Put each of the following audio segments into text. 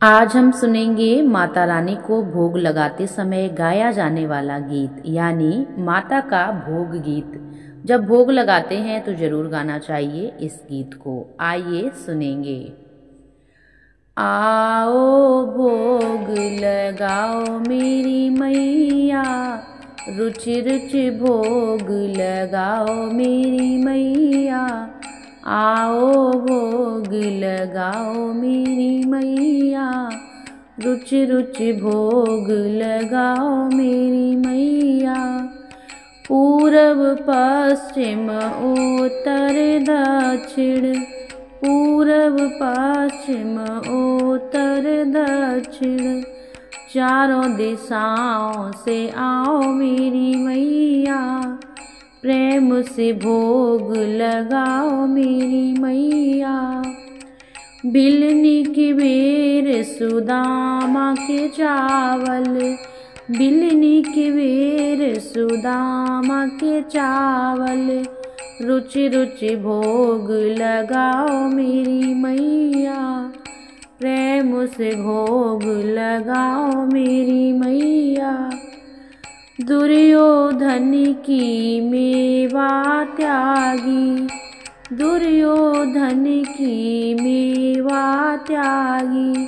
आज हम सुनेंगे माता रानी को भोग लगाते समय गाया जाने वाला गीत यानी माता का भोग गीत। जब भोग लगाते हैं तो जरूर गाना चाहिए इस गीत को। आइए सुनेंगे। आओ भोग लगाओ मेरी मैया, रुचि रुचि भोग लगाओ मेरी मैया। आओ भोग लगाओ मेरी मैया, रुचि रुचि भोग लगाओ मेरी मैया। पूरब पश्चिम उत्तर दक्षिण, पूरब पश्चिम उत्तर दक्षिण, चारों दिशाओं से आओ मेरी मैया। प्रेम से भोग लगाओ मेरी मैया। बिलनी की बेर सुदामा के चावल, बिलनी की बेर सुदामा के चावल, रुचि रुचि भोग लगाओ मेरी मैया। प्रेम से भोग लगाओ मेरी मैया। दुर्योधन की मेवा त्यागी, दुर्योधन की मेवा त्यागी,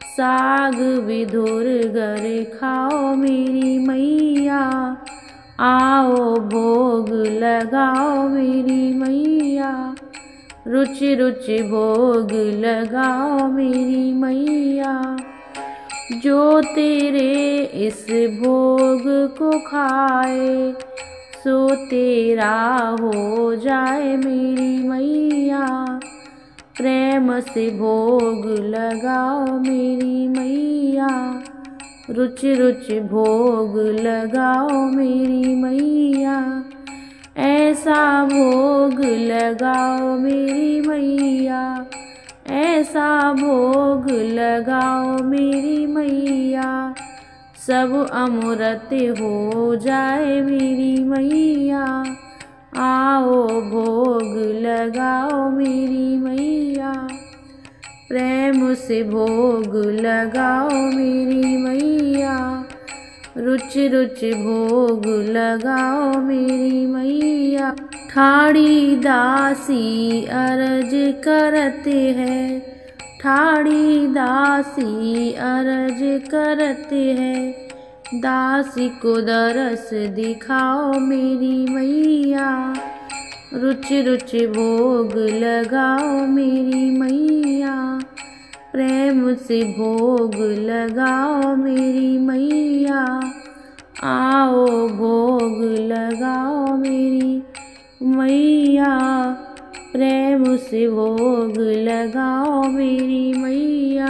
साग विधुर गर खाओ मेरी मैया। आओ भोग लगाओ मेरी मैया, रुचि रुचि भोग लगाओ मेरी मैया। जो तेरे इस भोग को खाए, सो तेरा हो जाए मेरी मैया। प्रेम से भोग लगाओ मेरी मैया, रुचि रुचि भोग लगाओ मेरी मैया। ऐसा भोग लगाओ मेरी मैया, ऐसा भोग लगाओ मेरी मैया, सब अमृत हो जाए मेरी मैया। आओ भोग लगाओ मेरी मैया, प्रेम से भोग लगाओ मेरी मैया। रुचि रुचि भोग लगाओ मेरी मैया। ठाड़ी दासी अर्ज करते हैं, ठाड़ी दासी अर्ज करते हैं, दासी को दरस दिखाओ मेरी मैया। रुचि रुचि भोग लगाओ मेरी मैया, प्रेम से भोग लगाओ मेरी मैया। आओ भोग लगाओ मेरी मैया, प्रेम से भोग लगाओ मेरी मैया।